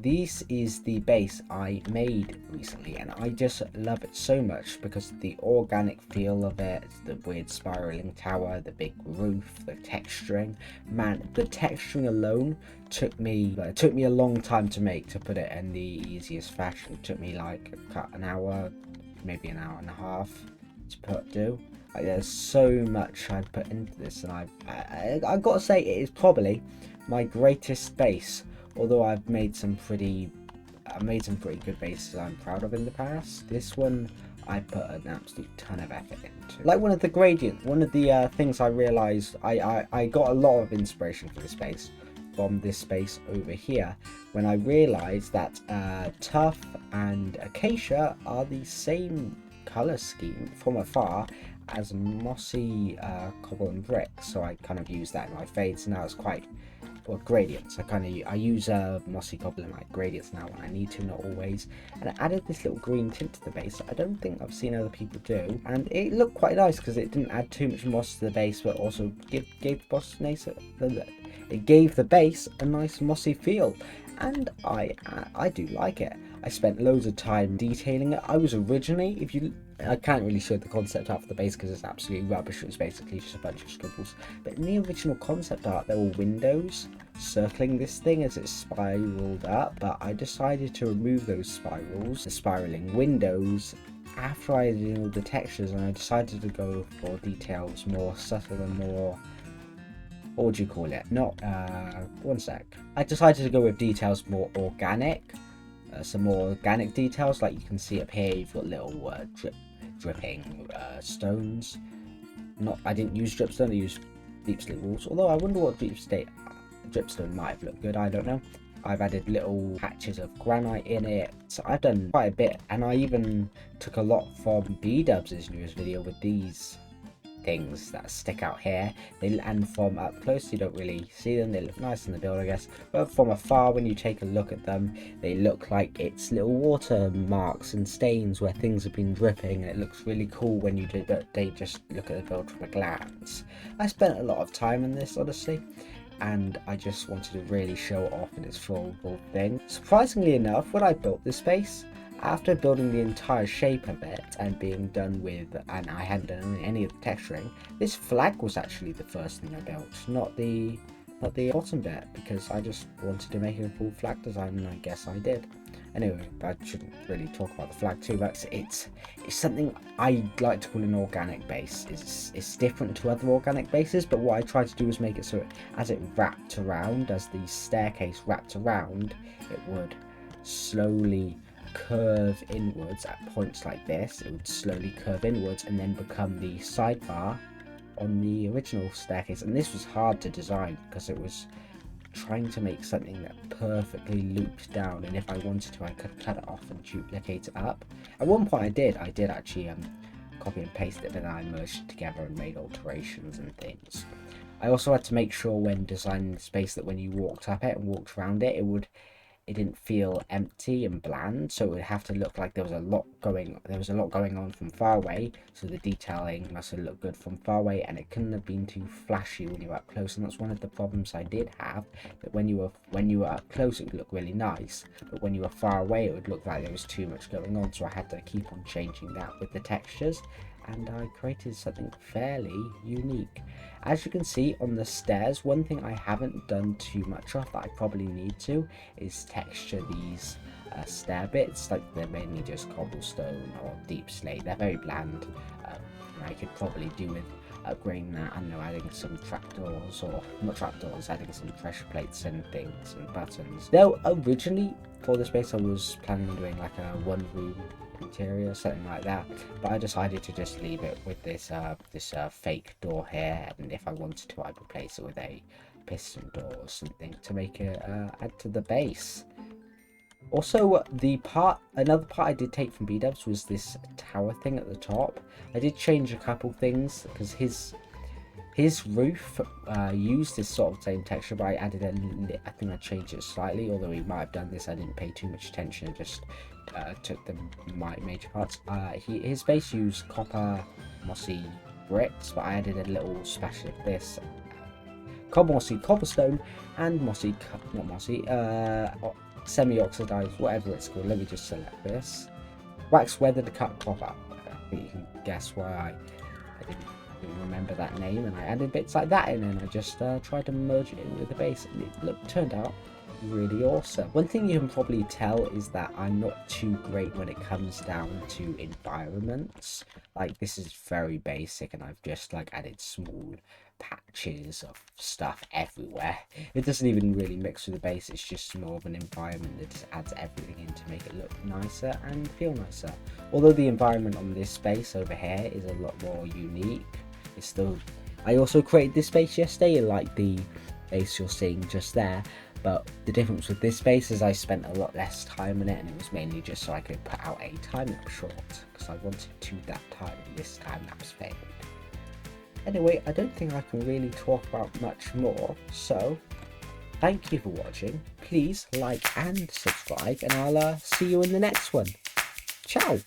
This is the base I made recently, and I just love it so much because of the organic feel of it, the weird spiraling tower, the big roof, the texturing. Man, the texturing alone took me a long time to make, to put it in the easiest fashion. It took me like an hour, maybe an hour and a half to do. Like, there's so much I put into this, and I gotta say, it is probably my greatest base. Although I've made some pretty good bases I'm proud of in the past, this one I put an absolute ton of effort into. Like one of the things I realized, I got a lot of inspiration for this base from this space over here, when I realized that tuff and acacia are the same color scheme from afar as mossy cobble and brick. So I kind of used that in my fades. Now it's quite, or gradients. I use mossy cobble in my gradients now when I need to, not always. And I added this little green tint to the base. I don't think I've seen other people do, and it looked quite nice because it didn't add too much moss to the base, but also gave the base a nice mossy feel, and I do like it. I spent loads of time detailing it. I was originally, I can't really show the concept art for the base because it's absolutely rubbish. It was basically just a bunch of scribbles. But in the original concept art, there were windows circling this thing as it spiraled up. But I decided to remove those spirals, the spiraling windows, after I did all the textures, and I decided to go for details more subtle and more, what would you call it? Not, one sec. I decided to go with details more organic. Some more organic details, like you can see up here, you've got little dripping stones. I didn't use dripstone, I used deep slate walls, although I wonder what dripstone might have looked good, I don't know. I've added little patches of granite in it, so I've done quite a bit, and I even took a lot from B-Dubs' newest video with these things that stick out here. And from up close you don't really see them, they look nice in the build, I guess, but from afar when you take a look at them, they look like it's little water marks and stains where things have been dripping, and it looks really cool when you do that. They just look at the build from a glance. I spent a lot of time in this, honestly, and I just wanted to really show it off in its full thing. Surprisingly enough, when I built this space, after building the entire shape of it and being done with, and I hadn't done any of the texturing, this flag was actually the first thing I built, not the bottom bit, because I just wanted to make a full flag design, and I guess I did. Anyway, I shouldn't really talk about the flag too much. It's something I like to call an organic base. It's different to other organic bases, but what I tried to do was make it so as it wrapped around, as the staircase wrapped around, it would slowly curve inwards at points like this. It would slowly curve inwards and then become the sidebar on the original staircase. And this was hard to design because it was trying to make something that perfectly looped down, and if I wanted to I could cut it off and duplicate it up. At one point I did actually copy and paste it, but then I merged it together and made alterations and things. I also had to make sure when designing the space that when you walked up it and walked around it, it didn't feel empty and bland, so it would have to look like there was a lot going on from far away, so the detailing must have looked good from far away, and it couldn't have been too flashy when you were up close. And that's one of the problems I did have, that when you were up close it would look really nice, but when you were far away it would look like there was too much going on, so I had to keep on changing that with the textures, and I created something fairly unique. As you can see on the stairs, one thing I haven't done too much of that I probably need to is texture these stair bits. Like, they're mainly just cobblestone or deep slate, they're very bland. I could probably do with upgrading that, I don't know, adding some trapdoors, or not trapdoors, adding some pressure plates and things and buttons. Now originally for this space I was planning on doing like a one room interior, something like that, but I decided to just leave it with this fake door here, and if I wanted to I'd replace it with a piston door or something to make it add to the base. Also, another part I did take from B-Dubs was this tower thing at the top. I did change a couple things because his roof used this sort of same texture, but I added I think I changed it slightly, although he might have done this, I didn't pay too much attention, I just took the major parts. His base used copper mossy bricks, but I added a little splash of this cobblestone and semi-oxidized, whatever it's called. Let me just select this. Wax weathered cut copper. I think you can guess why I didn't remember that name, and I added bits like that in, and I just tried to merge it in with the base, and it turned out really awesome. One thing you can probably tell is that I'm not too great when it comes down to environments. Like, this is very basic, and I've just like added small patches of stuff everywhere. It doesn't even really mix with the base, it's just more of an environment that just adds everything in to make it look nicer and feel nicer. Although the environment on this base over here is a lot more unique, it's still... I also created this base yesterday, like the base you're seeing just there, but the difference with this base is I spent a lot less time in it, and it was mainly just so I could put out a time-lapse short, because I wanted to that time, and this time-lapse failed. Anyway, I don't think I can really talk about much more, so thank you for watching. Please like and subscribe, and I'll see you in the next one. Ciao!